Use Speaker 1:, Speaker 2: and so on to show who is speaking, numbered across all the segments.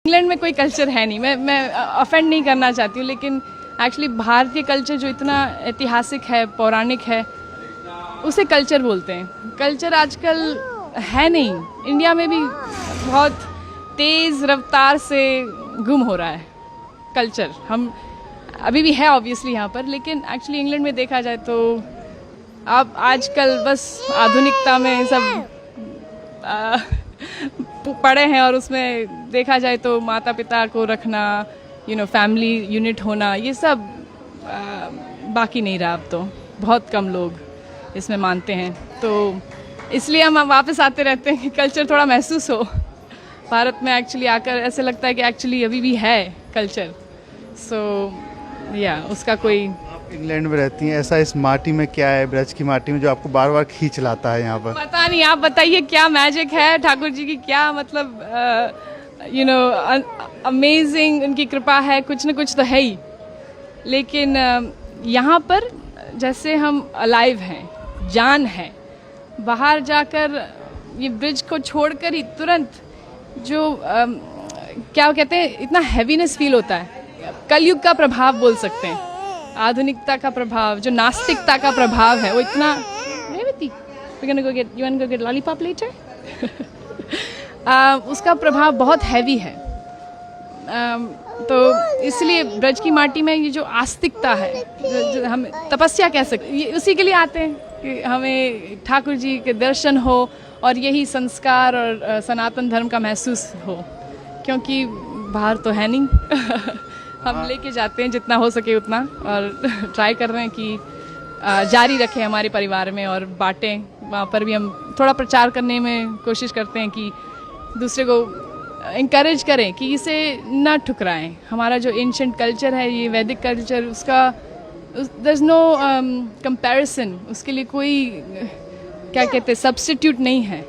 Speaker 1: England में कोई culture है नहीं, मैं ऑफेंड नहीं करना चाहती हूँ, लेकिन एक्चुअली भारतीय कल्चर जो इतना ऐतिहासिक है, पौराणिक है, उसे कल्चर बोलते हैं। कल्चर आजकल है नहीं, इंडिया में भी बहुत तेज़ रफ्तार से गुम हो रहा है कल्चर। हम अभी भी है ऑब्वियसली यहाँ पर, लेकिन एक्चुअली इंग्लैंड में देखा जाए तो अब आजकल बस आधुनिकता में सब पड़े हैं, और उसमें देखा जाए तो माता पिता को रखना, फैमिली यूनिट होना, ये सब बाकी नहीं रहा। अब तो बहुत कम लोग इसमें मानते हैं, तो इसलिए हम वापस आते रहते हैं कि कल्चर थोड़ा महसूस हो भारत में। एक्चुअली आकर ऐसे लगता है कि एक्चुअली अभी भी है कल्चर। उसका कोई
Speaker 2: इंग्लैंड में रहती हैं, ऐसा इस माटी में क्या है, ब्रज की माटी में, जो आपको बार बार खींच लाता है यहाँ पर?
Speaker 1: पता नहीं, आप बताइए क्या मैजिक है ठाकुर जी की, क्या मतलब अमेजिंग उनकी कृपा है, कुछ न कुछ तो है ही। लेकिन यहाँ पर जैसे हम अलाइव हैं, जान है, बाहर जाकर ये ब्रिज को छोड़कर ही तुरंत जो क्या कहते हैं, इतना हैवीनेस फील होता है। कलयुग का प्रभाव बोल सकते हैं, आधुनिकता का प्रभाव, जो नास्तिकता का प्रभाव है, वो इतना लॉलीपॉप लेटर उसका प्रभाव बहुत हैवी है। तो इसलिए ब्रज की माटी में ये जो आस्तिकता है, जो हम तपस्या कह सकते, ये उसी के लिए आते हैं कि हमें ठाकुर जी के दर्शन हो और यही संस्कार और सनातन धर्म का महसूस हो, क्योंकि बाहर तो है नहीं हम लेके जाते हैं जितना हो सके उतना, और ट्राई कर रहे हैं कि जारी रखें हमारे परिवार में और बांटें। वहाँ पर भी हम थोड़ा प्रचार करने में कोशिश करते हैं कि दूसरे को इंकरेज करें कि इसे ना ठुकराएं। हमारा जो एंशिएंट कल्चर है, ये वैदिक कल्चर, उसका देयर इज़ नो कंपैरिजन, उसके लिए कोई क्या कहते हैं सब्स्टिट्यूट नहीं है।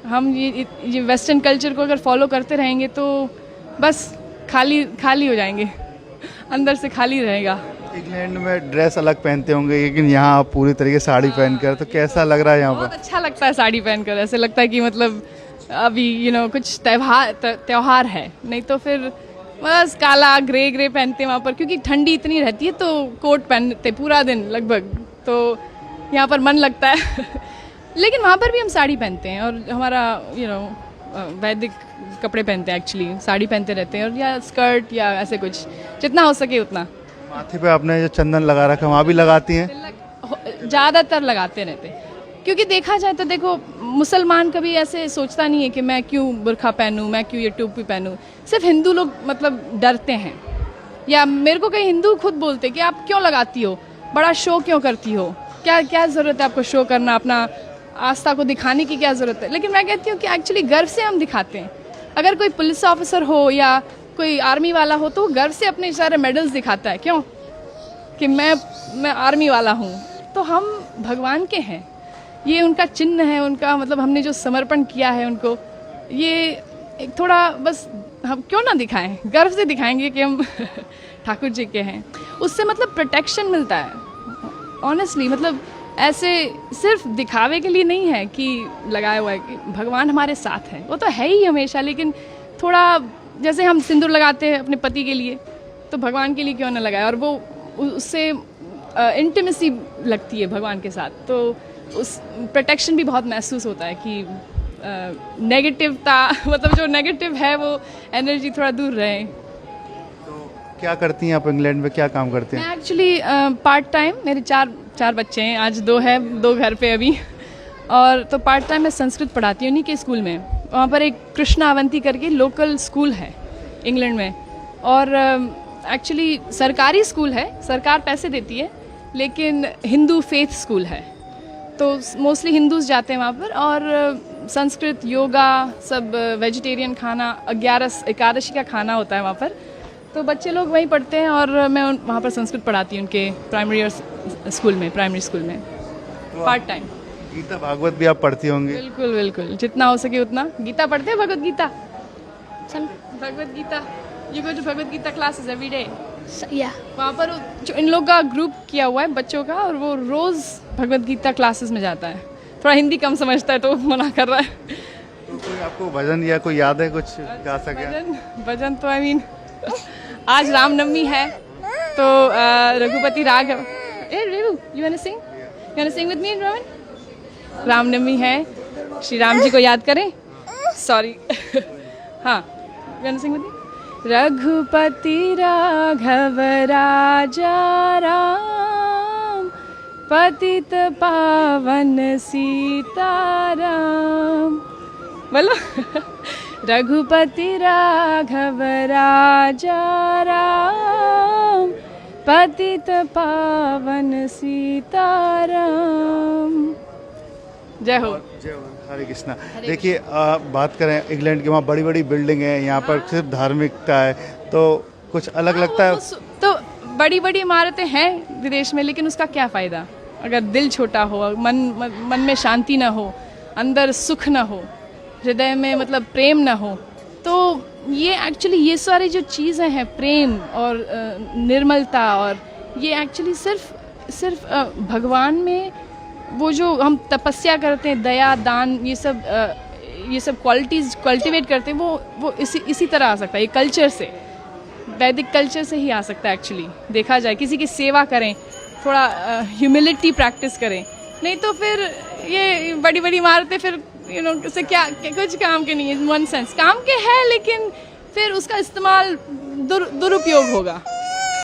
Speaker 1: हम ये वेस्टर्न कल्चर को अगर फॉलो करते रहेंगे तो बस खाली हो जाएंगे, अंदर से खाली रहेगा।
Speaker 2: इंग्लैंड में ड्रेस अलग पहनते होंगे, लेकिन यहाँ आप पूरी तरीके से साड़ी पहनकर, तो कैसा लग रहा है यहाँ पर?
Speaker 1: बहुत अच्छा लगता है साड़ी पहनकर, ऐसे लगता है कि मतलब अभी कुछ त्योहार है, नहीं तो फिर बस काला ग्रे पहनते हैं वहाँ पर, क्योंकि ठंडी इतनी रहती है तो कोट पहनते पूरा दिन लगभग, तो यहाँ पर मन लगता है लेकिन वहाँ पर भी हम साड़ी पहनते हैं, और हमारा वैदिक कपड़े पहनते हैं, एक्चुअली साड़ी पहनते रहते हैं, और या स्कर्ट या ऐसे कुछ, जितना हो सके उतना।
Speaker 2: माथे पे आपने जो चंदन लगा रखा है, वहाँ भी लगाती हैं?
Speaker 1: ज़्यादातर लगाते रहते हैं, क्योंकि देखा जाए तो देखो, मुसलमान कभी ऐसे सोचता नहीं है कि मैं क्यों बुर्खा पहनूं, मैं क्यों ये टोपी पहनूं। सिर्फ हिंदू लोग मतलब डरते हैं, या मेरे को कई हिंदू खुद बोलते कि आप क्यों लगाती हो, बड़ा शो क्यों करती हो, क्या ज़रूरत है आपको शो करना, अपना आस्था को दिखाने की क्या ज़रूरत है। लेकिन मैं कहती हूँ कि एक्चुअली गर्व से हम दिखाते हैं। अगर कोई पुलिस ऑफिसर हो या कोई आर्मी वाला हो, तो वो गर्व से अपने सारे मेडल्स दिखाता है, क्यों, कि मैं आर्मी वाला हूँ। तो हम भगवान के हैं, ये उनका चिन्ह है, उनका मतलब हमने जो समर्पण किया है उनको, ये एक थोड़ा बस हम क्यों ना दिखाएं, गर्व से दिखाएंगे कि हम ठाकुर जी के हैं। उससे मतलब प्रोटेक्शन मिलता है ऑनेस्टली, मतलब ऐसे सिर्फ दिखावे के लिए नहीं है कि लगाया हुआ है, कि भगवान हमारे साथ है, वो तो है ही हमेशा, लेकिन थोड़ा जैसे हम सिंदूर लगाते हैं अपने पति के लिए, तो भगवान के लिए क्यों ना लगाए, और वो उससे इंटीमेसी लगती है भगवान के साथ, तो उस प्रोटेक्शन भी बहुत महसूस होता है कि नेगेटिवता मतलब जो नेगेटिव है वो एनर्जी थोड़ा दूर रहे।
Speaker 2: क्या करती हैं आप इंग्लैंड में, क्या काम करते हैं?
Speaker 1: मैं एक्चुअली पार्ट टाइम, मेरे चार बच्चे हैं, आज दो घर पे अभी, और तो पार्ट टाइम मैं संस्कृत पढ़ाती हूँ उन्हीं के स्कूल में। वहाँ पर एक कृष्णा अवंती करके लोकल स्कूल है इंग्लैंड में, और एक्चुअली सरकारी स्कूल है, सरकार पैसे देती है, लेकिन हिंदू फेथ स्कूल है, तो मोस्टली हिंदूज जाते हैं वहाँ पर, और संस्कृत, योगा, सब वेजिटेरियन खाना, 11 एकादशी का खाना होता है वहाँ पर, तो बच्चे लोग वहीं पढ़ते हैं, और मैं वहाँ पर संस्कृत पढ़ाती हूँ उनके प्राइमरी स्कूल में पार्ट टाइम।
Speaker 2: गीता भागवत भी आप पढ़ती होंगी?
Speaker 1: बिल्कुल, जितना हो सके उतना। गीता पढ़ते हैं, Bhagavad Gita, Bhagavad Gita, you go to Bhagavad Gita classes every day? वहाँ पर जो इन लोग का ग्रुप किया हुआ है बच्चों का, और वो रोज़ भगवत गीता क्लासेस में जाता है। थोड़ा हिंदी कम समझता है तो मना कर रहा है।
Speaker 2: तो कोई आपको भजन या कोई याद है कुछ गा सके?
Speaker 1: भजन तो आई मीन आज रामनवमी है तो Raghupati Raghav you want to sing with me Rohan? Ramnavami है, श्री राम जी को याद करें। सॉरी हाँ, you want to sing with me? Raghupati Raghav Raja Ram, पतित पावन सीताराम। बोलो रघुपति राघव राजा राम, पतित पावन सीताराम। जय हो।
Speaker 2: जय हो, हरे कृष्णा। देखिए बात करें इंग्लैंड की, वहाँ बड़ी बड़ी बिल्डिंग है, यहाँ पर सिर्फ धार्मिकता है, तो कुछ अलग लगता है?
Speaker 1: तो बड़ी बड़ी इमारतें हैं विदेश में, लेकिन उसका क्या फ़ायदा अगर दिल छोटा हो, मन में शांति ना हो, अंदर सुख ना हो, हृदय में मतलब प्रेम ना हो। तो ये एक्चुअली ये सारी जो चीज़ें हैं, प्रेम और निर्मलता, और ये एक्चुअली सिर्फ भगवान में वो जो हम तपस्या करते हैं, दया दान, ये सब क्वालिटीज़ कल्टिवेट करते हैं, वो इसी तरह आ सकता है। ये कल्चर से, वैदिक कल्चर से ही आ सकता है एक्चुअली। देखा जाए किसी की सेवा करें, थोड़ा ह्यूमिलिटी प्रैक्टिस करें, नहीं तो फिर ये बड़ी बड़ी इमारतें फिर उससे क्या कुछ काम के नहीं है। वन सेंस काम के है, लेकिन फिर उसका इस्तेमाल दुरुपयोग होगा।